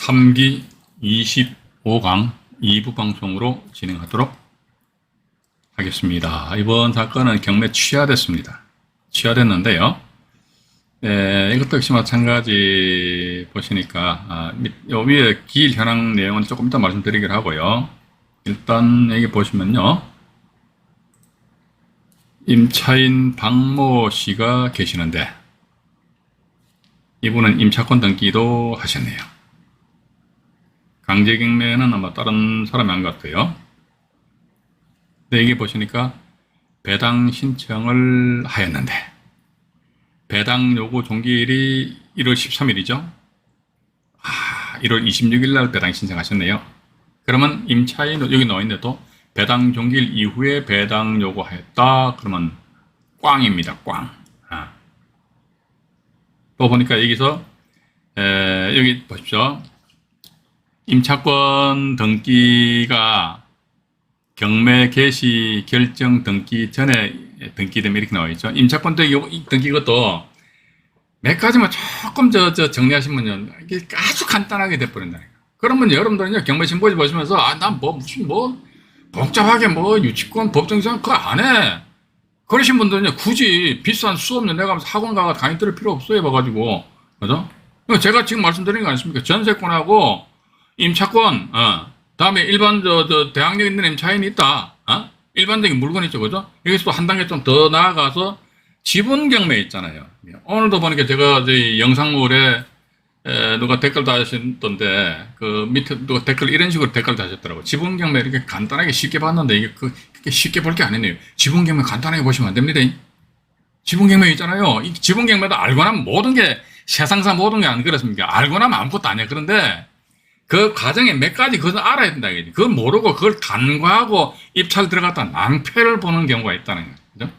3기 25강 2부 방송으로 진행하도록 하겠습니다. 이번 사건은 경매 취하됐습니다. 취하됐는데요. 이것도 역시 마찬가지 보시니까 요 위에 기일 현황 내용은 조금 이따 말씀드리기로 하고요. 일단 여기 보시면요. 임차인 박모 씨가 계시는데 이분은 임차권 등기도 하셨네요. 강제경매는 아마 다른 사람이 한 것 같아요. 근데 여기 보시니까 배당 신청을 하였는데 배당 요구 종기일이 1월 13일이죠. 1월 26일 날 배당 신청하셨네요. 그러면 임차인 여기 나와 있는데도 배당 종기일 이후에 배당 요구하였다. 그러면 꽝입니다. 꽝. 또 보니까 여기서 여기 보십시오. 임차권 등기가 경매 개시 결정 등기 전에 등기되면 이렇게 나와 있죠. 임차권 등기 것도 몇 가지만 조금 정리하시면요. 이게 아주 간단하게 돼버린다니까. 그러면 여러분들은요, 경매 신고지 보시면서, 난 무슨 복잡하게 유치권, 법정상 그거 안 해. 그러신 분들은요, 굳이 비싼 수업료 내가면서 학원 가가 강의 들을 필요 없어요, 봐가지고. 그죠? 제가 지금 말씀드린 거 아니십니까? 전세권하고 임차권, 다음에 일반, 대항력 있는 임차인이 있다. 일반적인 물건이 있죠, 그죠? 여기서 또 한 단계 좀 더 나아가서 지분 경매 있잖아요. 오늘도 보니까 제가 저희 영상물에 누가 댓글 다셨던데, 밑에 누가 댓글 이런 식으로 댓글 다셨더라고요. 지분 경매 이렇게 간단하게 쉽게 봤는데, 이게 그렇게 쉽게 볼 게 아니네요. 지분 경매 간단하게 보시면 안 됩니다. 지분 경매 있잖아요. 이 지분 경매도 알고 나면 모든 게, 세상사 모든 게 안 그렇습니까? 알고 나면 아무것도 아니에요. 그런데, 그 과정에 몇 가지 그것을 알아야 된다. 그걸 모르고 그걸 간과하고 입찰 들어갔다 낭패를 보는 경우가 있다는 거죠. 그죠?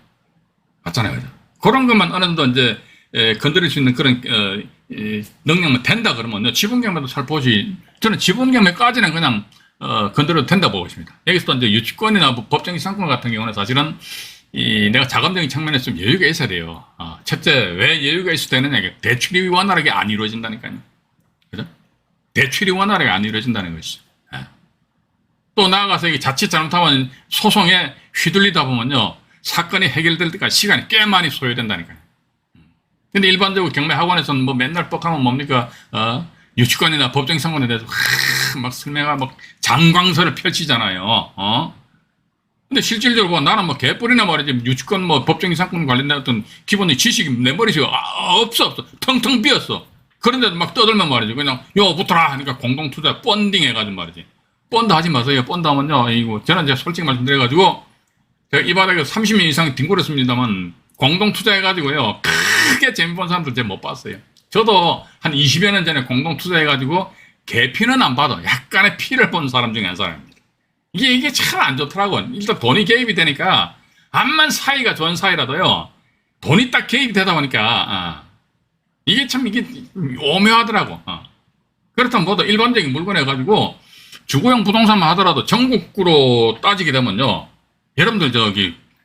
맞잖아요. 그죠? 그런 것만 어느 정도 이제, 건드릴 수 있는 그런, 능력만 된다 그러면요. 지분경매도 잘 보시, 저는 지분경매까지는 그냥, 건드려도 된다 보고 있습니다. 여기서 또 이제 유치권이나 법정기 상권 같은 경우는 사실은 내가 자금적인 측면에서 좀 여유가 있어야 돼요. 첫째, 왜 여유가 있어야 되느냐. 대출이 원활하게 안 이루어진다니까요. 그죠? 대출이 원활하게 안 이루어진다는 것이죠. 또 나아가서 이게 자칫 잘못하면 소송에 휘둘리다 보면요. 사건이 해결될 때까지 시간이 꽤 많이 소요된다니까요. 근데 일반적으로 경매 학원에서는 맨날 뻑하면 뭡니까? 유치권이나 법정 상권에 대해서 막 설명하고 막 장광설을 펼치잖아요. 근데 실질적으로 보면 나는 개뿔이나 말이지 유치권 법정 상권 관련된 어떤 기본의 지식이 내 머릿속에 없어. 텅텅 비었어. 그런데도 막 떠들면 말이지. 그냥 붙어라 하니까 공동투자 펀딩 해가지고 말이지. 펀드 하지 마세요. 펀드 하면요. 이거 저는 제가 솔직히 말씀드려가지고 제가 이 바닥에 30년 이상 뒹굴었습니다만 공동투자 해가지고요. 크게 재미 본 사람들 제가 못 봤어요. 저도 한 20여 년 전에 공동투자 해가지고 개피는 안 봐도 약간의 피를 본 사람 중에 한 사람입니다. 이게 참 안 좋더라고요. 일단 돈이 개입이 되니까 암만 사이가 좋은 사이라도요. 돈이 딱 개입이 되다 보니까 이게 오묘하더라고. 그렇다면 뭐도 일반적인 물건 해가지고 주거용 부동산만 하더라도 전국구로 따지게 되면요. 여러분들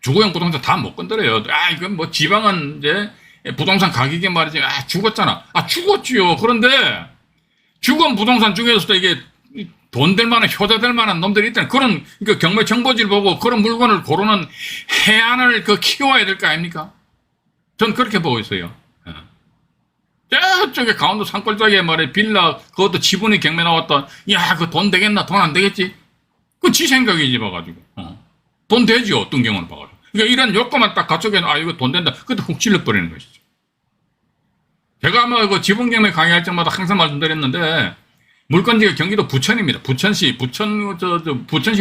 주거용 부동산 다 못 건드려요. 이건 지방은 이제 부동산 가격이 말이지. 죽었잖아. 죽었지요. 그런데 주거 부동산 중에서도 이게 돈 될 만한, 효자 될 만한 놈들이 있다는 그런, 경매 정보지를 보고 그런 물건을 고르는 해안을 키워야 될 거 아닙니까? 전 그렇게 보고 있어요. 저쪽에 강원도 산골짜기에 말이야, 빌라, 그것도 지분이 경매 나왔다. 그 돈 되겠나? 돈 안 되겠지? 그 지 생각이지, 봐가지고. 돈 되지, 어떤 경우는 봐가지고. 그러니까 이런 요건만 딱 갖춰서, 이거 돈 된다. 그때 훅 찔러버리는 것이죠. 제가 아마 지분 경매 강의할 때마다 항상 말씀드렸는데, 물건지가 경기도 부천입니다. 부천시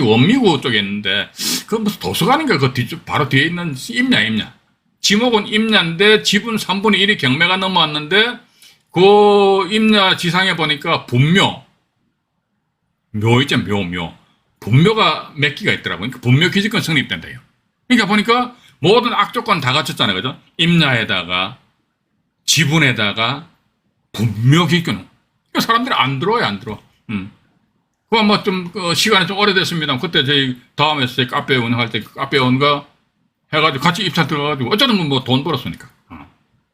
원미구 쪽에 있는데, 무슨 도서관인가? 뒤쪽, 바로 뒤에 있는 임야. 지목은 임야인데 지분 3분의 1이 경매가 넘어왔는데 그 임야 지상에 보니까 분묘 있죠. 묘 분묘가 몇 기가 있더라고요. 그러니까 분묘 기지권 성립된다요. 그러니까 보니까 모든 악조건 다 갖췄잖아요. 그죠? 임야에다가 지분에다가 분묘 기지권. 그러니까 사람들이 안 들어와요. 그거 시간이 좀 오래됐습니다. 그때 저희 다음에 카페 운영할 때 카페 온가 해가지고 같이 입찰 들어가가지고 어쨌든 돈 벌었으니까.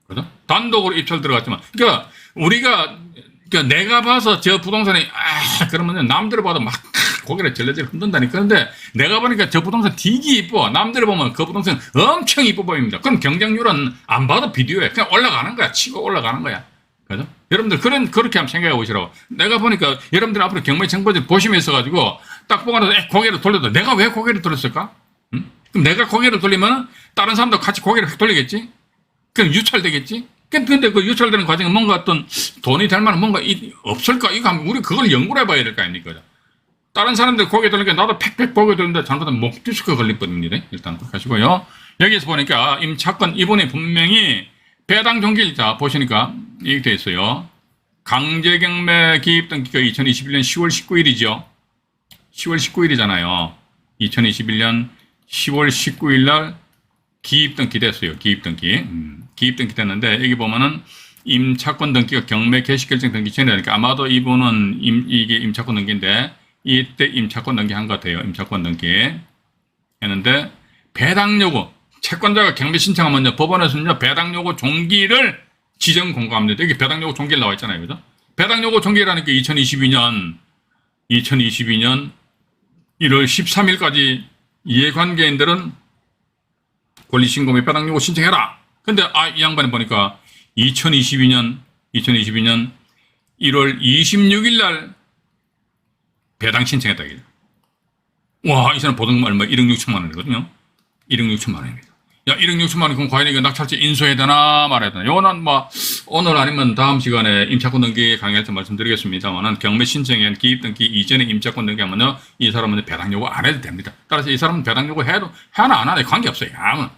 그죠? 단독으로 입찰 들어갔지만, 그러니까 우리가 그러니까 내가 봐서 저 부동산이 그러면 남들 봐도 막 고개를 절레절레 흔든다니. 그런데 내가 보니까 저 부동산 되게 이뻐. 남들 보면 그 부동산 엄청 이뻐 보입니다. 그럼 경쟁률은 안 봐도 비디오에 그냥 올라가는 거야. 치고 올라가는 거야. 그죠? 여러분들 그렇게 한번 생각해 보시라고. 내가 보니까 여러분들 앞으로 경매 정보를 보시면 있어가지고 딱 보고 나서 고개를 돌려도 내가 왜 고개를 돌렸을까? 응? 그럼 내가 고개를 돌리면 다른 사람도 같이 고개를 돌리겠지? 그럼 유찰되겠지? 근데 그 유찰되는 과정에 뭔가 어떤 돈이 될 만한 뭔가 없을까? 이거 한번 우리 그걸 연구를 해봐야 될 거 아닙니까? 다른 사람들 고개 돌리니까 나도 팩팩 고개 돌리는데 잘못하면 목 디스크 걸릴 뻔입니다. 일단 하시고요. 여기서 보니까 임차권 이번에 분명히 배당 종기일자 보시니까 이렇게 되어 있어요. 강제경매 기입 등기가 2021년 10월 19일이죠. 10월 19일이잖아요. 2021년 10월 19일 날 기입 등기 됐어요. 기입 등기. 기입 등기 됐는데 여기 보면은 임차권 등기가 경매 개시 결정 등기 전이니까 아마도 이분은 이게 임차권 등기인데 이때 임차권 등기 한 것 같아요. 임차권 등기 했는데 배당 요구 채권자가 경매 신청하면요 법원에서는요 배당 요구 종기를 지정 공고합니다. 여기 배당 요구 종기를 나와 있잖아요. 그죠? 배당 요구 종기라니까 2022년 1월 13일까지 이해관계인들은 권리신고 및 배당 요구 신청해라. 근데 이 양반이 보니까 2022년 1월 26일 날 배당 신청했다. 와, 이 사람 보증금 얼마? 1억 6천만 원이거든요. 1억 6천만 원입니다. 야, 1억 6천만 원, 그럼 과연 이거 낙찰자 인수해야 되나 말아야 되나? 요거는 뭐, 오늘 아니면 다음 시간에 임차권 등기 강의할 때 말씀드리겠습니다만은 경매 신청에 기입 등기 이전에 임차권 등기하면요, 이 사람은 배당 요구 안 해도 됩니다. 따라서 이 사람은 배당 요구 해도, 하나 안 하나 관계없어요. 아무.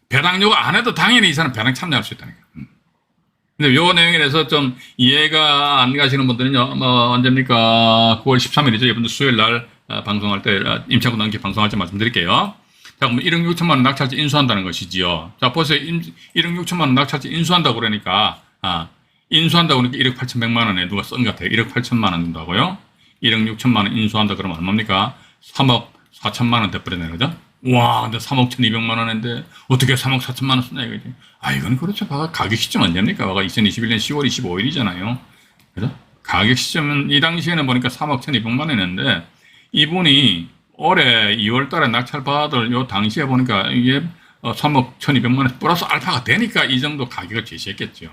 배당 요구 안 해도 당연히 이 사람 배당 참여할 수 있다니까. 근데 요 내용에 대해서 좀 이해가 안 가시는 분들은요, 언제입니까? 9월 13일이죠. 이번도 수요일 날 방송할 때, 임차권 등기 방송할 때 말씀드릴게요. 자, 그럼 1억 6천만 원 낙찰자 인수한다는 것이지요. 자, 보세요. 1억 6천만 원 낙찰자 인수한다고 그러니까, 인수한다고 그러니까 1억 8,100만 원에 누가 쓴 것 같아요. 1억 8천만 원 준다고요? 1억 6천만 원 인수한다 그러면 얼마입니까? 3억 4천만 원 돼버리네, 그죠? 와, 근데 3억 1,200만 원인데, 어떻게 3억 4천만 원 쓰냐, 이거지. 이건 그렇죠. 가격 시점 언제입니까? 2021년 10월 25일이잖아요. 그죠? 가격 시점은, 이 당시에는 보니까 3억 1,200만 원이었는데, 이분이 올해 2월 달에 낙찰 받을 요 당시에 보니까 이게 3억 1,200만 원 플러스 알파가 되니까 이 정도 가격을 제시했겠죠.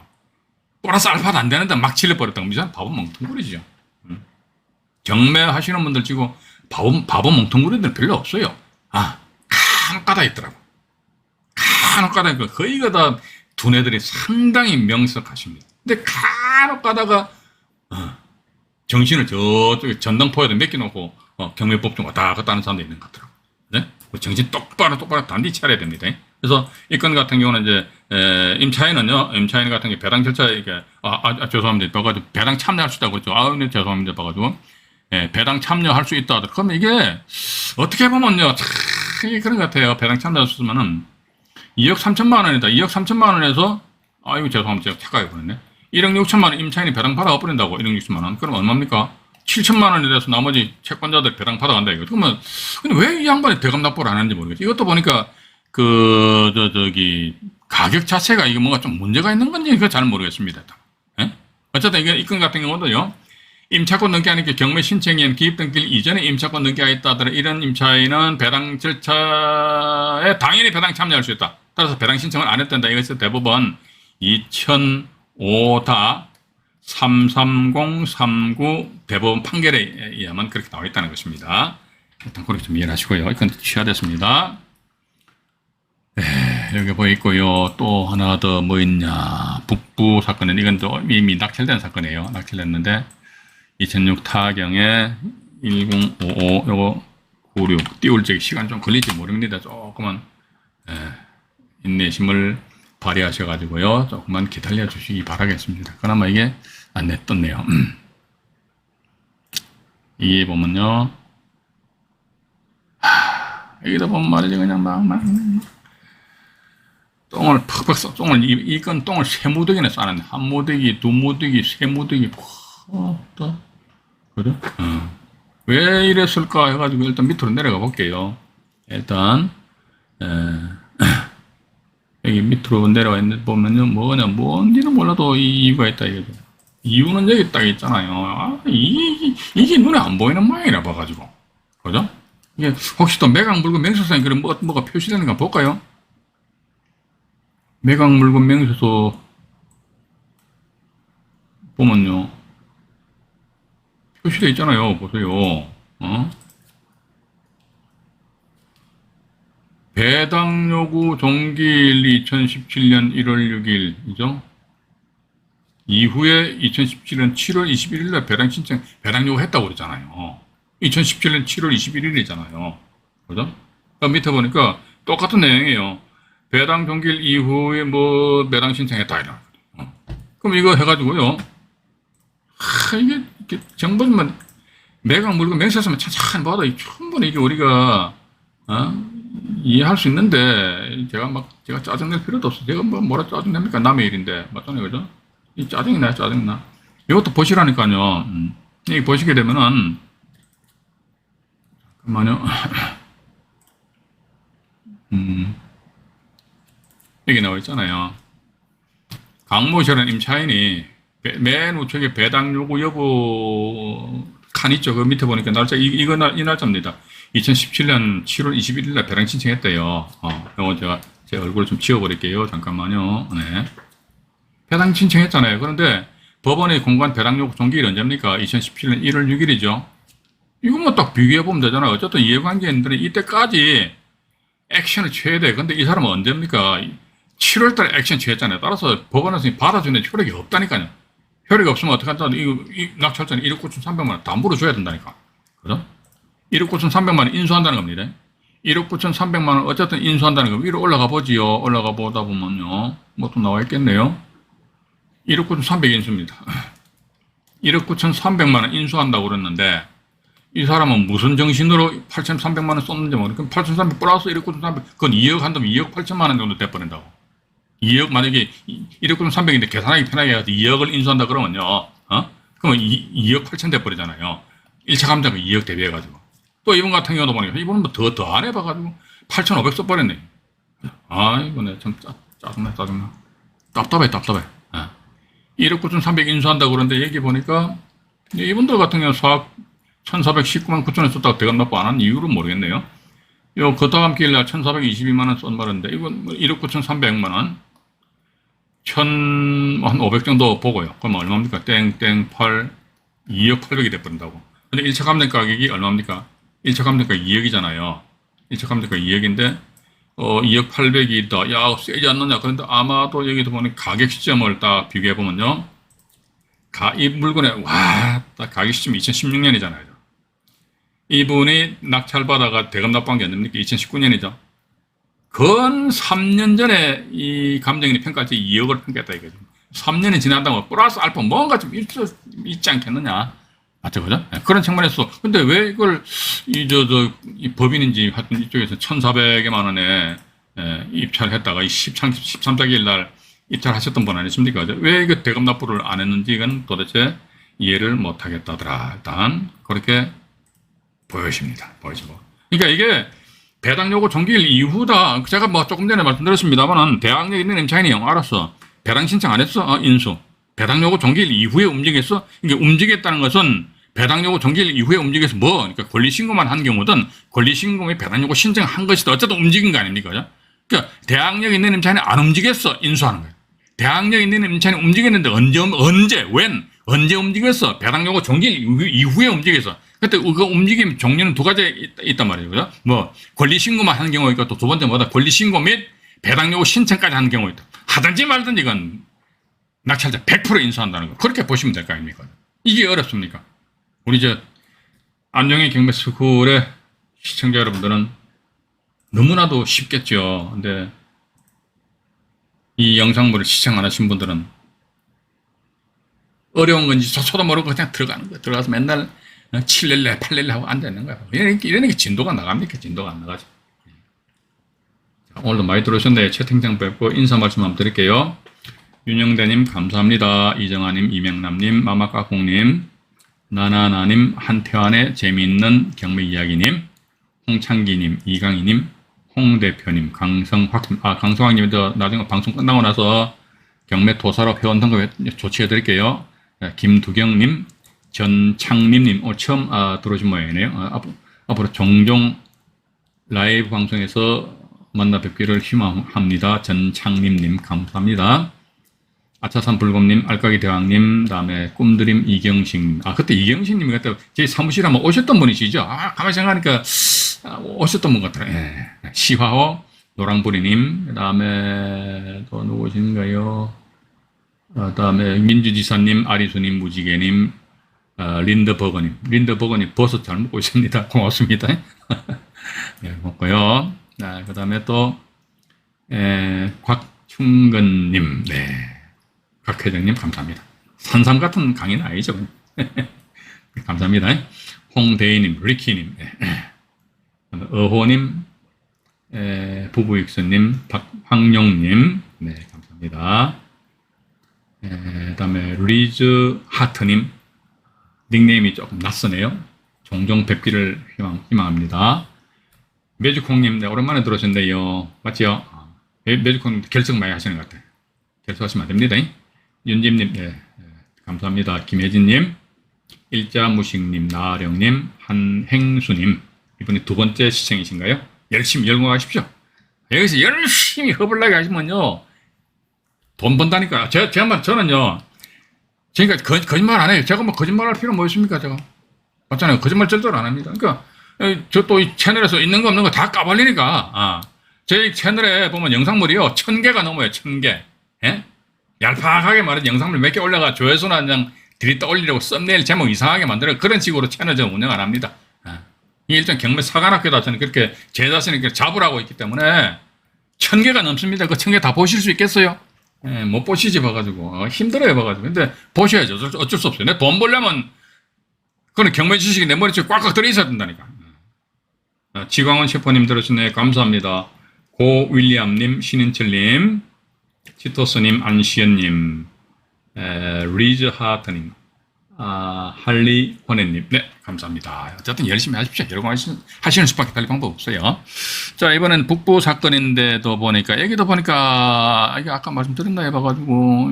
플러스 알파도 안 되는데 막 질러버렸다고 미션 바보 멍텅구리죠. 경매 하시는 분들 치고 바보 멍텅구리들 별로 없어요. 간혹 가다 있더라고. 간혹 가다 있고 거의가 다 두뇌들이 상당히 명석하십니다. 근데 간혹 가다가 정신을 저쪽에 전당포에다 맡겨놓고 경매법정 왔다 갔다 하는 사람도 있는 것 같더라고. 네? 정신 똑바로 단디 차려야 됩니다. 그래서 이 건 같은 경우는 이제 임차인 같은 게 배당 절차에 이게 죄송합니다. 봐가지고 배당 참여할 수 있다고 그랬죠. 네, 죄송합니다. 봐가지고 배당 참여할 수 있다. 그러면 이게 어떻게 보면요, 그런 것 같아요. 배당 참여할 수 있으면은 2억 3천만 원이다. 2억 3천만 원에서 이거 죄송합니다. 제가 착각해 버렸네. 1억 6천만 원 임차인이 배당 받아가 버린다고. 1억 6천만 원. 그럼 얼마입니까? 7천만 원에 대해서 나머지 채권자들 배당 받아간다 이거. 그러면 근데 왜 이 양반이 대금 납부를 안 하는지 모르겠어요. 이것도 보니까 가격 자체가 이게 뭔가 좀 문제가 있는 건지 그거 잘 모르겠습니다. 예? 어쨌든 이게 이 건 같은 경우도요. 임차권 등기하니까 경매 신청인 기입 등기 이전에 임차권 등기하였다 하더라도 이런 임차인은 배당 절차에 당연히 배당 참여할 수 있다. 따라서 배당 신청을 안 했단다. 이것이 대법원 2005-33039 대법원 판결에 의하면 그렇게 나와 있다는 것입니다. 일단 그렇게 좀 이해를 하시고요. 이건 취하됐습니다. 여기 보이고요. 또 하나 더 뭐 있냐. 북부 사건은 이건 또 이미 낙찰된 사건이에요. 낙찰됐는데 2006 타경에 1055 요거 96 띄울 적에 시간 좀 걸릴지 모릅니다. 조금만 인내심을 발휘하셔가지고요. 조금만 기다려 주시기 바라겠습니다. 그나마 이게 안 냈떴네요. 이게 보면요. 여기다 보면 말이지 그냥 막 똥을 팍팍 써. 이건 똥을 세 무더기나 싸는데 한 무더기, 두 무더기, 세 무더기 그래? 왜 이랬을까 해가지고 일단 밑으로 내려가 볼게요. 일단 여기 밑으로 내려와 있는 보면요, 뭔지는 몰라도 이 이유가 있다 이거죠. 이유는 여기 딱 있잖아요. 이게 눈에 안 보이는 모양이라 봐가지고. 그죠? 이게 혹시 또 매각 물건 명세서에 그런 뭐가 표시되는가 볼까요? 매각 물건 명세서 보면요. 표시되어 있잖아요. 보세요. 배당 요구 종기일 2017년 1월 6일이죠. 이후에 2017년 7월 21일날 배당 신청, 배당 요구했다고 그러잖아요. 2017년 7월 21일이잖아요. 그죠? 밑에 보니까 똑같은 내용이에요. 배당 종기일 이후에 뭐 배당 신청했다 이런. 그럼 이거 해가지고요. 이게 정보만 매각 물건 명세서만 천천히 봐도 충분히 이게 우리가 이해할 수 있는데 제가 짜증낼 필요도 없어. 제가 뭐라 짜증냅니까? 남의 일인데 맞잖아요, 그죠? 이 짜증이 나요, 짜증 나. 이것도 보시라니까요. 여기 보시게 되면은 잠깐만요. 여기 나와 있잖아요. 강모시라는 임차인이 맨 우측에 배당 요구 여부 칸 있죠. 그 밑에 보니까 날짜 이 날짜입니다. 2017년 7월 21일 날 배당 신청했대요. 이거 제가 제 얼굴을 좀 지워버릴게요. 잠깐만요. 네. 배당 신청했잖아요. 그런데 법원의 공고한 배당 요구 종기일 언제입니까? 2017년 1월 6일이죠. 이것만 딱 비교해보면 되잖아요. 어쨌든 이해관계인들은 이때까지 액션을 취해야 돼. 근데 이 사람은 언제입니까? 7월 달에 액션 취했잖아요. 따라서 법원에서 받아주는 효력이 없다니까요. 효력이 없으면 어떡한다? 이 낙찰자는 1억 9,300만 원 담보로 줘야 된다니까. 그죠? 1억 9,300만 원 인수한다는 겁니다. 1억 9,300만 원 어쨌든 인수한다는 거. 위로 올라가 보지요. 올라가 보다 보면요. 뭐 또 나와 있겠네요. 1억 9,300 인수입니다. 1억 9,300만 원 인수한다고 그랬는데 이 사람은 무슨 정신으로 8,300만 원 썼는지 모르겠어요. 그럼 8,300 플러스 1억 9,300 그건 2억 한다면 2억 8천만 원 정도 돼버린다고. 2억 만약에 1억 9,300인데 계산하기 편하게 해서 2억을 인수한다 그러면요. 그러면 2억 8천 돼버리잖아요. 1차 감정가 2억 대비해가지고. 또 이분 같은 경우도 보니까 이분은 뭐 더 안 해봐가지고 8,500 써버렸네. 아이고, 네, 참 짜증나. 답답해. 1억 9,300 인수한다고 그러는데 얘기 보니까 이분들 같은 경우 사업 1,419만 9천원 썼다고 대금 납부 안 한 이유를 모르겠네요. 그 다음 기일날 1,422만 원 쏜 말인데 이건 1억 9,300만 원, 한 500 정도 보고요. 그럼 얼마입니까? 땡땡 8, 2억 800이 돼버린다고. 근데 1차 감정 가격이 얼마입니까? 1차 감정 가격이 2억이잖아요. 1차 감정 가격이 2억인데 2억 800이다. 야, 세지 않느냐? 그런데 아마도 여기서 보면 가격 시점을 딱 비교해보면요. 이 물건의, 딱 가격 시점이 2016년이잖아요. 이분이 낙찰받아가 대금 납부한 게 언제입니까? 2019년이죠. 건 3년 전에 이 감정인이 평가할 때 2억을 평가했다 이거죠. 3년이 지난다고 플러스 알파 뭔가 좀 있지 않겠느냐. 맞죠, 그죠? 그런 측면에서. 근데 왜 이걸, 이 법인인지 하여튼 이쪽에서 1,400여만 원에 입찰을 했다가 13자기일 날 입찰하셨던 분 아니십니까? 왜 이거 대금 납부를 안 했는지 이건 도대체 이해를 못 하겠다더라. 일단, 그렇게 보여집니다. 보이시고. 그러니까 이게 배당 요구 종기일 이후다. 제가 뭐 조금 전에 말씀드렸습니다만은 대항력 있는 임차인이 알았어. 배당 신청 안 했어? 인수. 배당 요구 종기일 이후에 움직였어? 이게 움직였다는 것은 배당 요구 종기일 이후에 움직여서 뭐? 그러니까 권리 신고만 한 경우든 권리 신고에 배당 요구 신청한 것이든 어쨌든 움직인 거 아닙니까? 그러니까 대항력 있는 임차인이 안 움직였어. 인수하는 거예요. 대항력 있는 임차인이 움직였는데 언제 움직였어? 배당 요구 종기일 이후에 움직였어. 그때 그 움직임 종류는 두 가지 있단 말이에요. 그죠? 뭐, 권리신고만 하는 경우가 있고 또 두 번째 뭐다? 권리신고 및 배당 요구 신청까지 하는 경우가 있다. 하든지 말든지 이건 낙찰자 100% 인수한다는 거. 그렇게 보시면 될 거 아닙니까? 이게 어렵습니까? 우리 안정의 경매 스쿨의 시청자 여러분들은 너무나도 쉽겠죠. 근데 이 영상물을 시청 안 하신 분들은 어려운 건지 조차도 모르고 그냥 들어가는 거예요. 들어가서 맨날 7렐레, 8렐레 하고 앉아있는 거야. 이러니까 진도가 나갑니까? 진도가 안 나가죠. 오늘도 많이 들어오셨네요. 채팅창 뵙고 인사 말씀 한번 드릴게요. 윤영대님 감사합니다. 이정아님, 이명남님, 마마까콩님, 나나나님, 한태환의 재미있는 경매 이야기님, 홍창기님, 이강희님, 홍대표님, 강성학님, 나중에 방송 끝나고 나서 경매 도사로 회원 등급 조치해 드릴게요. 김두경님, 전창림님, 처음 들어오신 모양이네요. 앞으로 종종 라이브 방송에서 만나 뵙기를 희망합니다. 전창림님, 감사합니다. 아차산 불곰님, 알까기 대왕님, 다음에 꿈드림 이경식. 그때 이경식님이 그때 제 사무실에 한번 오셨던 분이시죠? 가만히 생각하니까 오셨던 분 같아요. 예. 시화호, 노랑부리님, 그 다음에 또 누구신가요? 다음에 민주지사님, 아리수님, 무지개님, 린더버거님. 린더버거님 버섯 잘 먹고 있습니다. 고맙습니다. 네, 고맙고요. 그 다음에 또, 곽충근님, 네. 박회장님, 감사합니다. 산삼 같은 강의는 아니죠. 감사합니다. 홍대희님, 리키님, 어호님, 부부익선님, 박황용님, 네, 감사합니다. 다음에 리즈 하트님, 닉네임이 조금 낯서네요. 종종 뵙기를 희망합니다. 매주콩님, 네, 오랜만에 들어오셨는데요. 맞지요? 매주콩님 결정 많이 하시는 것 같아요. 결정하시면 안 됩니다. 윤집님, 네, 감사합니다. 김혜진님, 일자무식님, 나령님, 한행수님, 이번에 두 번째 시청이신가요? 열심히 열공하십시오. 여기서 열심히 허블나게 하시면요, 돈 번다니까. 저는요, 그러니까 거짓말 안 해요. 제가 뭐 거짓말 할 필요 뭐 있습니까, 제가? 맞잖아요. 거짓말 절대로 안 합니다. 그러니까, 저 또 이 채널에서 있는 거 없는 거 다 까발리니까, 제 채널에 보면 영상물이요, 1000개가 넘어요, 1000개. 예? 얄팍하게 말해서 영상물 몇 개 올라가 조회수나 그냥 들이다 올리려고 썸네일 제목 이상하게 만들어 그런 식으로 채널 저는 운영 안 합니다. 이 일단 경매 사관학교다 저는 그렇게 제 자신을 잡으라고 있기 때문에 1000개가 넘습니다. 그 1000개 다 보실 수 있겠어요? 못 보시지 봐가지고 힘들어요 봐가지고. 근데 보셔야죠. 어쩔 수 없어요. 내 돈 벌려면 그건 경매 지식이 내 머리에 꽉꽉 들어있어야 된다니까. 지광원 셰퍼님 들으시네. 감사합니다. 고윌리엄님, 신인철님, 치토스님, 안시연님, 리즈 하트님, 할리 호네님, 네, 감사합니다. 어쨌든 열심히 하십시오. 여러분 하시는 수밖에 달리 방법 없어요. 자, 이번엔 북부 사건인데도 보니까, 여기도 보니까, 이게 아까 말씀드렸나 해봐가지고,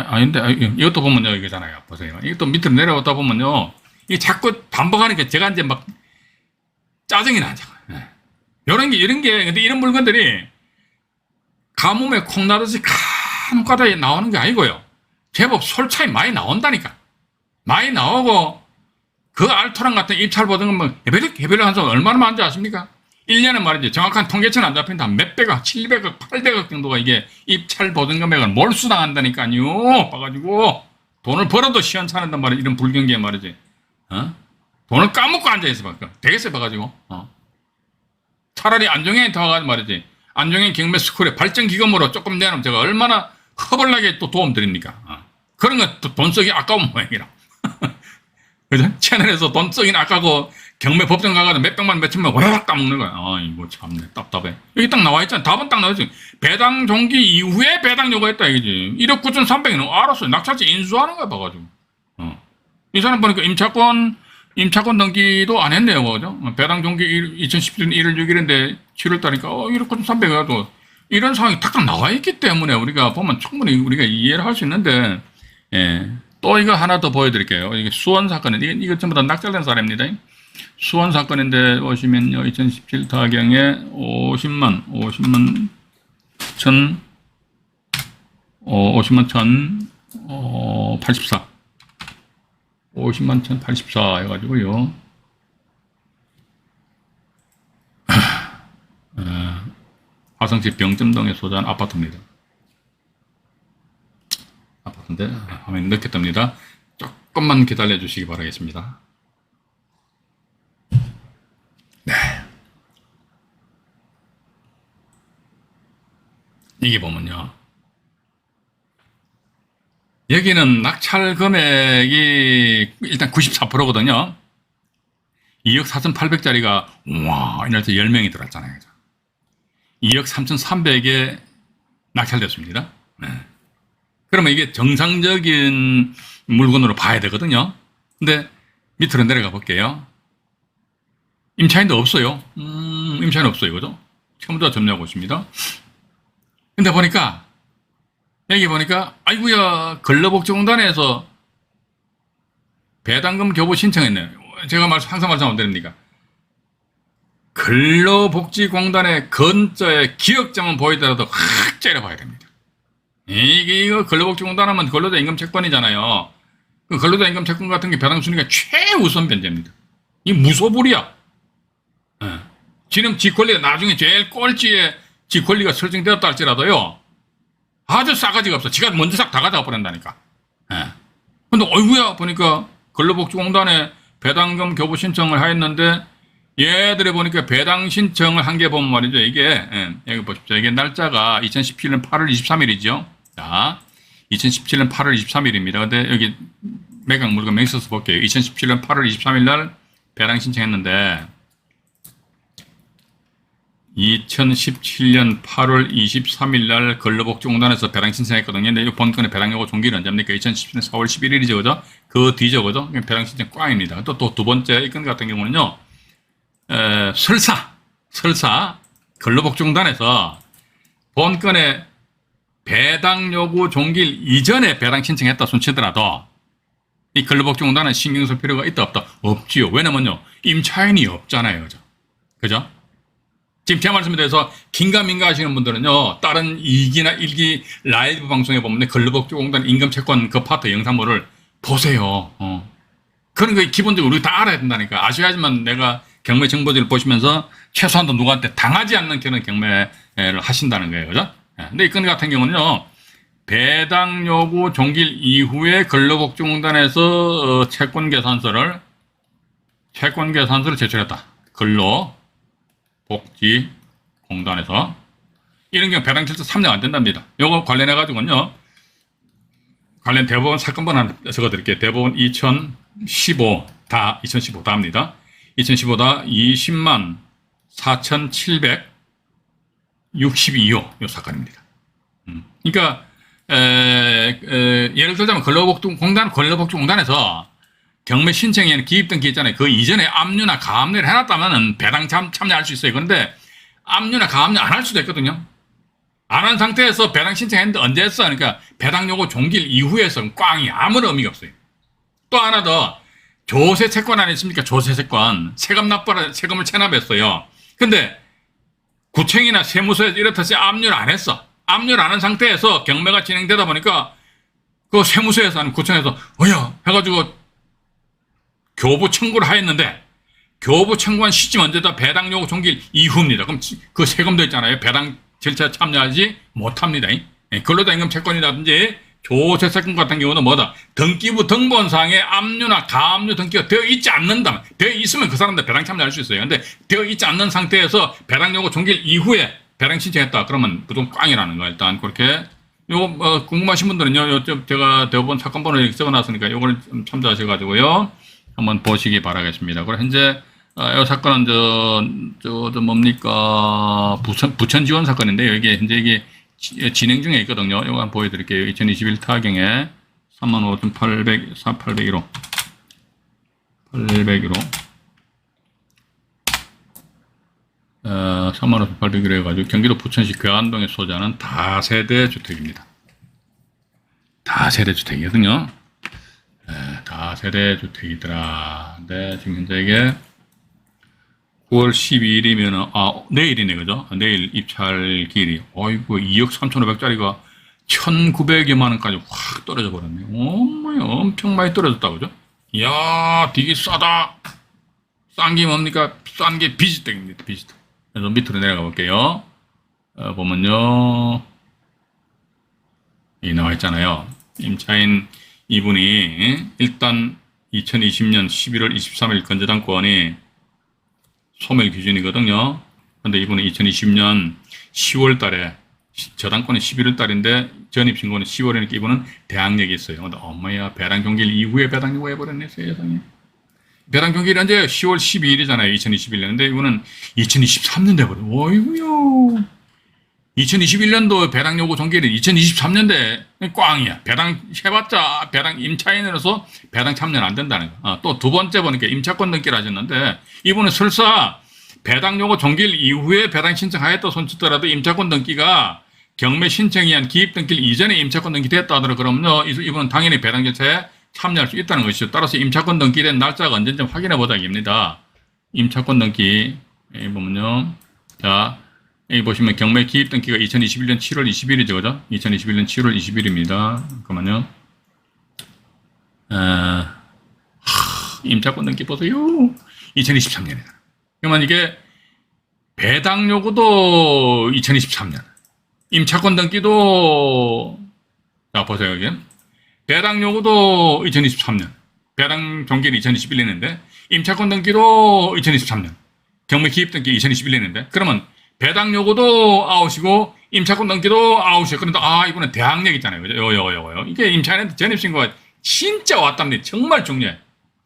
아닌데, 이것도 보면요, 이거잖아요. 보세요. 이것도 밑으로 내려오다 보면요, 이게 자꾸 반복하니까 제가 이제 막 짜증이 나죠. 이런 게, 근데 이런 물건들이 가뭄에 콩 나듯이 간혹가다 나오는 게 아니고요. 제법 솔차이 많이 나온다니까. 많이 나오고, 그 알토란 같은 입찰 보던 건 해별을 한 소 얼마나 많은지 아십니까? 1년에 말이죠. 정확한 통계치는 안 잡힌다. 몇백억, 700억, 800억 정도가 이게 입찰 보던 금액을 몰수당한다니까요. 봐가지고, 돈을 벌어도 시원찮은단 말이야. 이런 불경기에 말이지. 돈을 까먹고 앉아있어 봐. 되겠어요, 봐가지고. 차라리 안종현이 더 와가지고 말이지. 안종현 경매 스쿨에 발전기금으로 조금 내놓으면 제가 얼마나 허벌나게 또 도움 드립니까? 그런 거 돈 쓰기 아까운 모양이라. 그죠? 채널에서 돈 쓰긴 아까고 경매 법정 가가지고 몇백만 몇천만 와락 까먹는 거야. 이거 참네. 답답해. 여기 딱 나와 있잖아. 답은 딱 나와 있지. 배당 종기 이후에 배당 요구했다 이거지. 1억 9,300원. 알았어. 낙찰지 인수하는 거야, 봐가지고. 이 사람 보니까 임차권 등기도 안 했네요, 그죠? 배당 종기 2017년 1월 6일인데 7월 달이니까 1억 9,300원. 이런 상황이 탁탁 나와 있기 때문에 우리가 보면 충분히 우리가 이해를 할 수 있는데, 또 이거 하나 더 보여드릴게요. 이게 수원 사건인데, 이거 전부 다 낙찰된 사례입니다. 수원 사건인데, 보시면요, 2017 타경에 50만 천, 84. 50만 천 84 해가지고요. 화성시 병점동에 소재한 아파트입니다. 아파트인데 화면이 늦게 뜹니다. 조금만 기다려 주시기 바라겠습니다. 네. 이게 보면요. 여기는 낙찰 금액이 일단 94%거든요. 2억 4,800짜리가 우와 이날 때 10명이 들어왔잖아요. 2억 3,300에 낙찰됐습니다. 네. 그러면 이게 정상적인 물건으로 봐야 되거든요. 근데 밑으로 내려가 볼게요. 임차인도 없어요. 임차인 없어요. 그죠? 처음부터 점유하고 있습니다. 근데 보니까 여기 보니까 아이고야 근로복지공단에서 배당금 교부 신청했네요. 제가 항상 말씀드립니다. 근로복지공단의 근저에 기억자만 보이더라도 확 째려봐야 됩니다. 이거 근로복지공단 하면 근로자 임금 채권이잖아요. 그 근로자 임금 채권 같은 게 배당 순위가 최우선 변제입니다. 이 무소불이야. 지금 직권리가 나중에 제일 꼴찌에 직권리가 설정되었다 할지라도요. 아주 싸가지가 없어. 지가 먼저 싹 다 가져가 버린다니까. 근데 어이구야 보니까 근로복지공단에 배당금 교부 신청을 하였는데 얘들이 보니까 배당 신청을 한 게 보면 말이죠. 이게 여기 보십시오. 이게 날짜가 2017년 8월 23일이죠. 자, 2017년 8월 23일입니다. 근데 여기 매각 물건 맹서서 볼게요. 2017년 8월 23일 날 배당 신청했는데 2017년 8월 23일 날 근로복지공단에서 배당 신청했거든요. 근데 이 본건의 배당 요구 종기는 언제입니까? 2017년 4월 11일이죠. 그죠? 그 뒤죠. 그죠? 배당 신청 꽝입니다. 또 두 번째 이 건 같은 경우는요. 설사 근로복지공단에서 본건의 배당 요구 종기일 이전에 배당 신청했다 손치더라도 이 근로복지공단은 신경 쓸 필요가 있다 없다? 없지요. 왜냐면요. 임차인이 없잖아요. 그죠? 지금 제 말씀에 대해서 긴가민가 하시는 분들은요. 다른 2기나 1기 라이브 방송에 보면 근로복지공단 임금채권 그 파트 영상물을 보세요. 그런 거 기본적으로 우리 다 알아야 된다니까. 아셔야지만 내가 경매 정보지를 보시면서 최소한도 누구한테 당하지 않는 그런 경매를 하신다는 거예요. 그죠? 근데 이 건 같은 경우는요. 배당 요구 종기일 이후에 근로복지공단에서 채권계산서를 제출했다. 근로복지공단에서 이런 경우 배당 절차 3년 안 된답니다. 요거 관련해 가지고는요. 관련 대법원 사건번 하나 적어드릴게요. 대법원 2015 다 합니다. 2015다 20만 4,762호 요 사건입니다. 그러니까 예를 들자면 근로복지공단에서 경매 신청에는 기입등기 있잖아요. 그 이전에 압류나 가압류를 해놨다면 배당 참여할 수 있어요. 그런데 압류나 가압류 안 할 수도 있거든요. 안 한 상태에서 배당 신청했는데 언제 했어? 그러니까 배당 요구 종기일 이후에서는 꽝이 아무런 의미가 없어요. 또 하나 더 조세 채권 아니십니까? 조세 채권. 세금을 체납했어요. 근데 구청이나 세무서에서 이렇듯이 압류를 안 했어. 압류를 안 한 상태에서 경매가 진행되다 보니까 그 세무서에서 아니면 구청에서 해가지고 교부 청구를 하였는데 교부 청구한 시점 언제다? 배당 요구 종기일 이후입니다. 그럼 그 세금도 있잖아요. 배당 절차에 참여하지 못합니다. 근로자 임금 채권이라든지 조세세권 같은 경우는 뭐다? 등기부 등본상에 압류나 가압류 등기가 되어 있지 않는다. 되어 있으면 그 사람들 배당 참여할 수 있어요. 근데 되어 있지 않는 상태에서 배당 요구 종기일 이후에 배당 신청했다. 그러면 무조건 꽝이라는 거. 일단 그렇게 요거 궁금하신 분들은요. 제가 대법원 사건번호 이렇게 적어놨으니까 요걸 좀 참조하셔가지고요. 한번 보시기 바라겠습니다. 그리고 현재 이 사건은 뭡니까? 부천 지원 사건인데요. 이게 진행 중에 있거든요. 이거 한번 보여드릴게요. 2021 타경에 35,801호 35,801호 해가지고 경기도 부천시 괴안동에 소재하는 다세대 주택입니다. 다세대 주택이거든요. 다세대 주택이더라. 근데 지금 현재 이게 9월 12일이면 내일이네. 그죠? 내일 입찰기일이 어이구 2억 3,500짜리가 1,900여만 원까지 확 떨어져 버렸네. 엄청 많이 떨어졌다. 그죠? 이야, 되게 싸다. 싼 게 뭡니까? 싼 게 비지떡입니다. 비지떡. 그래서 밑으로 내려가 볼게요. 보면요. 이 나와 있잖아요. 임차인 이분이 일단 2020년 11월 23일 건재당권이 소멸 기준이거든요. 근데 이분은 2020년 10월 달에 저당권이 11월 달인데 전입신고는 10월이니까 이분은 대항력이 있어요. 근데 엄마야, 배당 종기일 이후에 배당 요구 해버렸네. 세상에. 배당 종기일이 언제 10월 12일이잖아요. 2021년. 근데 이분은 2023년 돼버려. 어이구요. 2021년도 배당 요구 종기일이 2023년대 꽝이야. 배당 해봤자 배당 임차인으로서 배당 참여는 안 된다는 거. 또 두 번째 보니까 임차권 등기를 하셨는데 이분은 설사 배당 요구 종기일 이후에 배당 신청하였다 손치더라도 임차권 등기가 경매 신청에 의한 기입 등기를 이전에 임차권 등기됐다 하더라도 그러면요, 이분은 당연히 배당 절차에 참여할 수 있다는 것이죠. 따라서 임차권 등기된 날짜가 언제인지 확인해 보자입니다. 임차권 등기, 여기 보면요. 자, 여기 보시면 경매 기입 등기가 2021년 7월 20일이죠. 그죠? 2021년 7월 20일입니다. 잠깐만요. 임차권 등기 보세요. 2023년이다. 그러면 이게 배당 요구도 2023년. 임차권 등기도, 자, 보세요, 여기. 배당 요구도 2023년. 배당 종기는 2021년인데, 임차권 등기도 2023년. 경매 기입 등기 2021년인데, 그러면 배당 요구도 아웃이고, 임차권 등기도 아웃이에요. 그런데, 이번에 대항력 있잖아요. 그죠? 요거. 이게 임차인한테 전입신고가 진짜 왔답니다. 정말 중요해.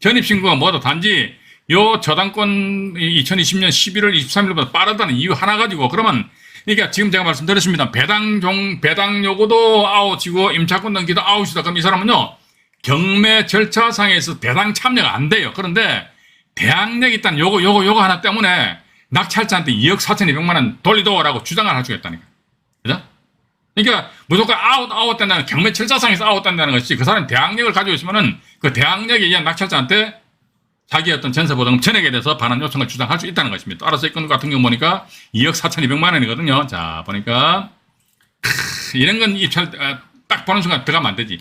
전입신고가 뭐다? 단지, 요 저당권 2020년 11월 23일보다 빠르다는 이유 하나 가지고, 그러면, 그러니까 지금 제가 말씀드렸습니다. 배당 요구도 아웃이고 임차권 등기도 아웃이다. 그럼 이 사람은요, 경매 절차상에서 배당 참여가 안 돼요. 그런데 대항력이 있다는 요거 하나 때문에 낙찰자한테 2억 4,200만 원 돌리도라고 주장을 할 수가 있다니까. 그죠? 그러니까 무조건 아웃된다는, 경매 절차상에서 아웃된다는 것이, 그 사람이 대항력을 가지고 있으면은 그 대항력에 의한 낙찰자한테 자기 어떤 전세보증금 전액에 대해서 반환 요청을 주장할 수 있다는 것입니다. 따라서 이 건 같은 경우 보니까 2억 4,200만 원이거든요. 자, 보니까, 이런 건 입찰, 딱 보는 순간 들어가면 안 되지.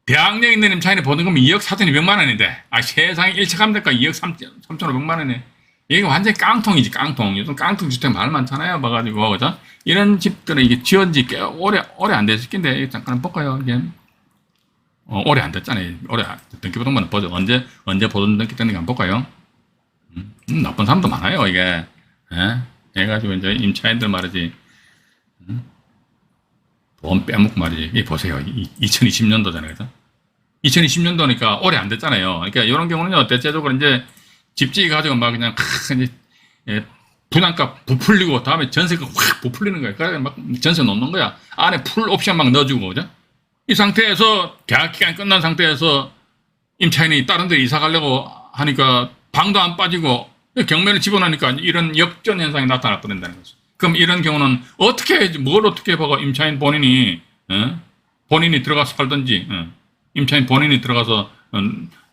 대항력 있는 임차인의 보증금이 2억 4,200만 원인데, 세상에 일체감대가 2억 3,500만 원이네. 이게 완전히 깡통이지, 깡통. 요즘 깡통 주택 말 많잖아요. 봐가지고, 그죠? 이런 집들은 이게 지은 지 꽤 오래 안 됐을 텐데, 잠깐 볼까요? 이게. 오래 안 됐잖아요. 등기부등본은 보죠. 언제 보존 등기 됐는지 한번 볼까요? 나쁜 사람도 많아요, 이게. 해가지고 이제 임차인들 말이지. 돈 빼먹고 말이지. 이게 보세요. 2020년도잖아요. 그죠? 2020년도니까 오래 안 됐잖아요. 그러니까 이런 경우는요, 대체적으로 이제 집주기 가지고 막 그냥 이제 분양가 부풀리고 다음에 전세가 확 부풀리는 거야. 그래서 막 전세 놓는 거야. 안에 풀 옵션 막 넣어주고, 그죠? 이 상태에서 계약 기간 끝난 상태에서 임차인이 다른 데 이사 가려고 하니까 방도 안 빠지고 경매를 집어넣으니까 이런 역전 현상이 나타나 버린다는 거죠. 그럼 이런 경우는 어떻게 해야지, 뭘 어떻게 보고 임차인 본인이 들어가서 살든지, 임차인 본인이 들어가서,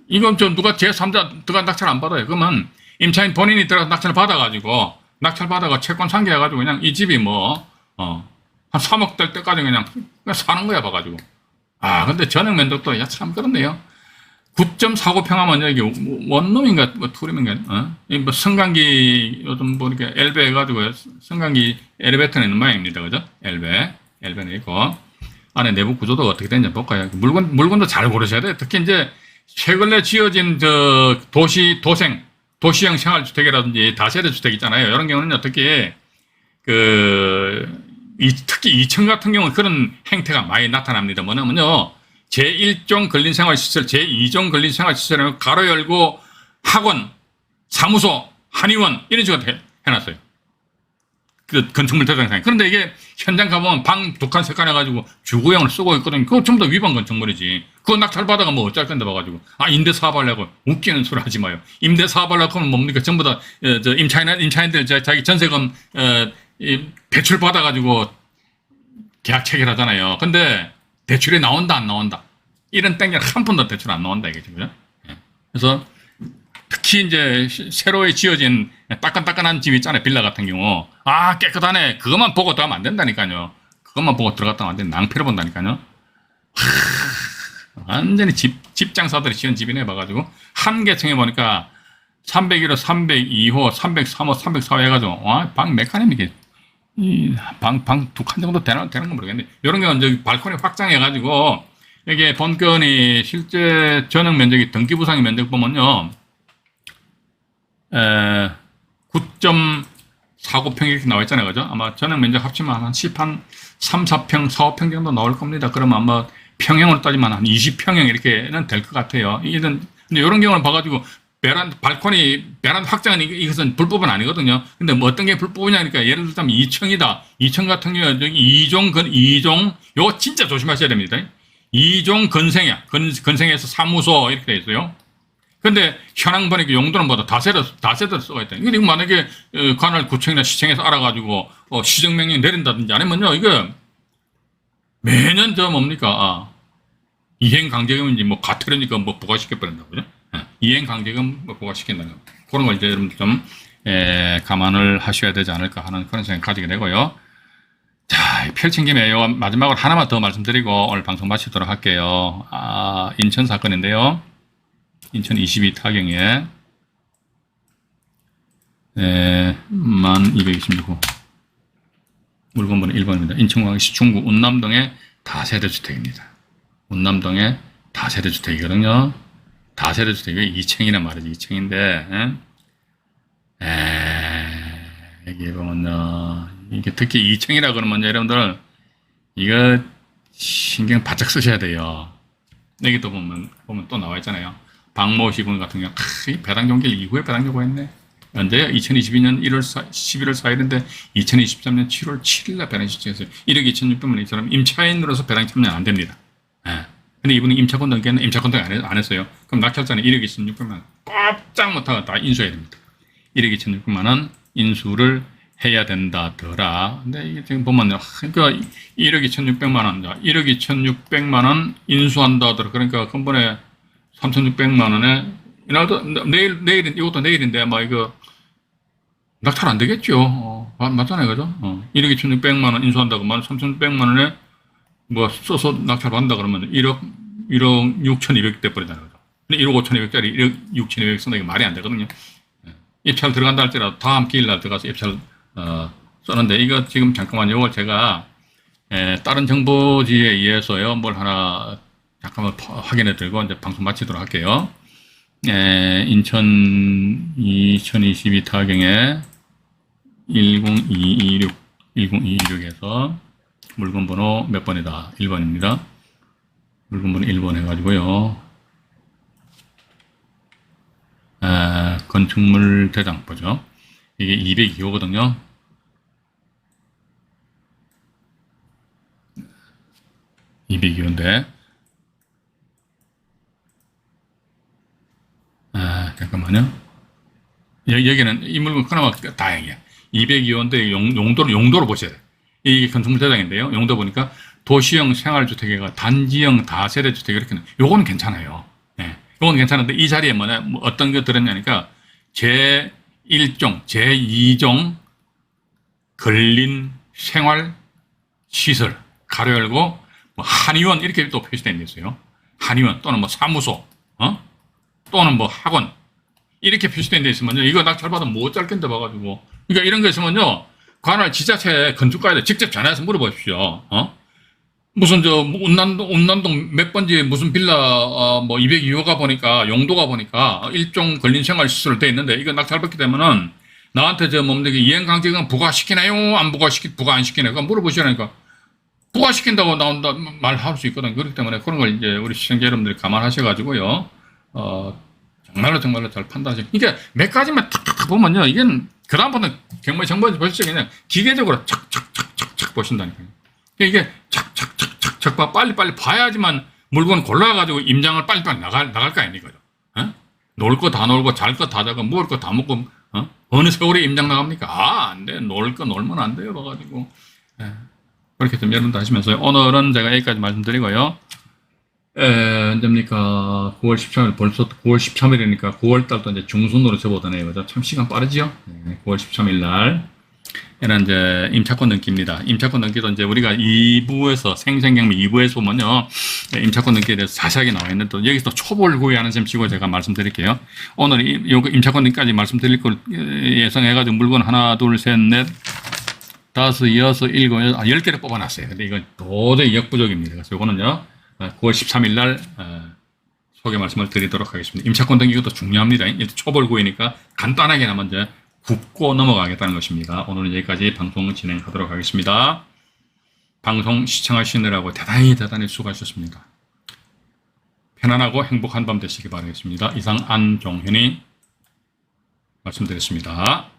이건 좀 누가 제3자 들어가 낙찰 안 받아요. 그러면 임차인 본인이 들어가서 낙찰 받아가 채권 상계해가지고 그냥 이 집이 한 3억 될 때까지 그냥 사는 거야, 봐가지고. 근데 전액 면적도, 참, 그렇네요. 9.49평하면 여기 원룸인가, 투룸인가, 승강기, 요즘 보니까 엘베 해가지고, 승강기 엘리베이터는 있는 모양입니다. 그죠? 엘베는 있고, 안에 내부 구조도 어떻게 되는지 볼까요? 물건도 잘 고르셔야 돼요. 특히 이제, 최근에 지어진 도시형 생활주택이라든지 다세대 주택 있잖아요. 이런 경우는 특히, 특히 2층 같은 경우는 그런 행태가 많이 나타납니다. 뭐냐면요, 제1종 근린생활시설, 제2종 근린생활시설은 가로 열고 학원, 사무소, 한의원 이런 식으로 해놨어요. 그 건축물 대상상에. 그런데 이게 현장 가보면 방 2칸, 3칸 해가지고 주거용을 쓰고 있거든요. 그거 전부 다 위반 건축물이지. 그거 낙찰받아가 뭐 어쩔 건데 봐가지고. 임대 사업하려고. 웃기는 소리 하지 마요. 임대 사업하려고 하면 뭡니까? 전부 다, 임차인들 자기 전세금, 대출 받아가지고 계약 체결하잖아요. 근데 대출이 나온다, 안 나온다. 이런 땡기는 한 푼도 대출 안 나온다, 이게 지금. 그래서 특히 이제 새로 지어진 따끈따끈한 집 있잖아요. 빌라 같은 경우. 깨끗하네. 그것만 보고 들어가면 안 된다니까요. 그것만 보고 들어갔다면 안 되는 낭패를 본다니까요. 완전히 집장사들이 지은 집이네, 봐가지고. 한 개층에 보니까 301호, 302호, 303호, 304호 해가지고, 방 몇 칸입니까? 방 2칸 정도 되는 건 모르겠는데, 이런 경우는 저기 발코니 확장해가지고, 여기에 본건이 실제 전용 면적이 등기부상의 면적 보면요, 9.49평 이렇게 나와 있잖아요. 그죠? 아마 전용 면적 합치면 한 3, 4평, 4, 5평 정도 나올 겁니다. 그러면 아마 평형으로 따지면 한 20평형 이렇게는 될 것 같아요. 근데 이런 경우는 봐가지고, 발코니, 베란다 확장은 이것은 불법은 아니거든요. 근데 뭐 어떤 게 불법이냐니까, 예를 들자면 2층이다. 2층 같은 경우에 2종, 요거 진짜 조심하셔야 됩니다. 2종 건생에서 사무소 이렇게 되어 있어요. 근데 현황 보니까 용도는 뭐다? 다세대 쓰고 있다. 이거 만약에 관할 구청이나 시청에서 알아가지고, 시정명령 내린다든지 아니면요, 이거 매년 저 뭡니까? 이행 강제금인지 뭐 과태료니까 뭐 부과시켜버린다고 그죠? 이행 강제금 뭐 부과시킨다는 거. 그런 걸 이제 여러분들 좀 감안을 하셔야 되지 않을까 하는 그런 생각 가지게 되고요. 자, 펼친 김에 요 마지막으로 하나만 더 말씀드리고 오늘 방송 마치도록 할게요. 인천 사건인데요. 인천 22 타경에 1226호 물건번호 1번입니다. 인천광역시 중구 운남동의 다세대주택입니다. 운남동의 다세대주택이거든요. 다세대주택이 2층이란 말이지. 2층인데 여기 보면요. 이게 특히 2층이라 그러면 여러분들 이거 신경 바짝 쓰셔야 돼요. 여기 또 보면 또 나와 있잖아요. 박모 시군 같은 경우 배당 종결 이후에 배당 요구했네. 언제요? 2022년 11월 4일인데 2023년 7월 7일날 배당 신청했어요. 1억 2,600만 원. 이 사람 임차인으로서 배당 참여 안 됩니다. 근데 이분이 임차권 등기는 임차권 등기 안 했어요. 그럼 낙찰자는 1억 2,600만 원 꼼짝 못하고 다 인수해야 됩니다. 1억 2,600만 원 인수를 해야 된다더라. 근데 이게 지금 보면요. 그러니까 1억 2,600만 원, 1억 2,600만 원 인수한다더라. 그러니까 근본에 3,600만 원에 내일은 이것도 내일인데 막 이거 낙찰 안 되겠죠. 맞잖아요, 그죠? 1억 2,600만 원 인수한다고 만 3,600만 원에 뭐 써서 낙찰 받는다 그러면 1억 6,200 돼버리잖아요, 그죠? 근데 1억 5,200짜리 1억 6,200 쓴다 이게 말이 안 되거든요. 입찰 들어간다 할지라도 다음 기일날 들어가서 입찰 썼는데 이거 지금 잠깐만 요걸 제가 다른 정보지에 의해서요 뭘 하나 잠깐만 확인해 들고 이제 방송 마치도록 할게요. 인천 2022 타경에 102226에서 물건번호 몇 번이다? 1번입니다. 물건번호 1번 해가지고요. 건축물 대장 보죠. 이게 202호거든요. (202호인데) 잠깐만요. 여기는 이 물건 그나마 다행이야. 202호인데 용도로 보셔야 돼요. 이게 건축물 대장인데요. 용도 보니까 도시형 생활주택이가 단지형 다세대주택 이렇게 요거는 괜찮아요. 요건 괜찮은데 이 자리에 뭐 어떤 게 들었냐니까 제1종, 제2종 근린 생활 시설 가로 열고 뭐 한의원 이렇게 또 표시되어 있어요. 한의원 또는 뭐 사무소, 또는 뭐 학원 이렇게 표시된 데 있으면요 이거 낙찰받으면 못 짧겠는데 봐가지고 그러니까 이런 거 있으면요 관할 지자체 건축가에 직접 전화해서 물어보십시오. 무슨 운남동 몇 번지 무슨 빌라 뭐 202호가 보니까 용도가 보니까 일종 근린 생활 시설로 돼 있는데 이거 낙찰받게 되면은 나한테 뭡니까 이행 강제금 부과시키나요? 안 부과 안 시키나요? 그거 물어보시라니까. 부과시킨다고 나온다 말할 수 있거든. 그렇기 때문에 그런 걸 이제 우리 시청자 여러분들이 감안하셔가지고요. 정말로 잘 판단하세요. 이게 몇 가지만 탁탁 보면요. 이건 그다음부터는 경매 정보지 보시죠. 그냥 기계적으로 착착착착착 보신다니까요. 이게 착착착착착 빨리빨리 봐야지만 물건 골라가지고 임장을 빨리빨리 나갈 거 아닙니까? 놀 거 다 놀고 잘 거 다 자고 먹을 거 다 먹고 어느 세월에 임장 나갑니까? 안 돼. 놀 거 놀면 안 돼요. 봐가지고 그렇게 좀 여러분들 하시면서요. 오늘은 제가 여기까지 말씀드리고요. 언제입니까? 9월 13일, 벌써 9월 13일이니까 9월달도 이제 중순으로 접어드네요. 그죠? 참 시간 빠르지요? 9월 13일 날. 얘는 이제 임차권 등기입니다. 임차권 등기도 이제 우리가 2부에서 생생경매 2부에서 보면요. 임차권 등기에 대해서 자세하게 나와 있는데 또 여기서 초보를 구애하는 점 치고 제가 말씀드릴게요. 오늘 요 임차권 등기까지 말씀드릴 걸 예상해가지고 물건 하나, 둘, 셋, 넷, 다섯, 여섯, 일곱, 10개를 뽑아놨어요. 근데 이건 도저히 역부족입니다. 그래서 요거는요. 9월 13일 날 소개 말씀을 드리도록 하겠습니다. 임차권 등기 이것도 중요합니다. 초벌 구이니까 간단하게나 먼저 굽고 넘어가겠다는 것입니다. 오늘은 여기까지 방송 진행하도록 하겠습니다. 방송 시청하시느라고 대단히 수고하셨습니다. 편안하고 행복한 밤 되시기 바라겠습니다. 이상 안종현이 말씀드렸습니다.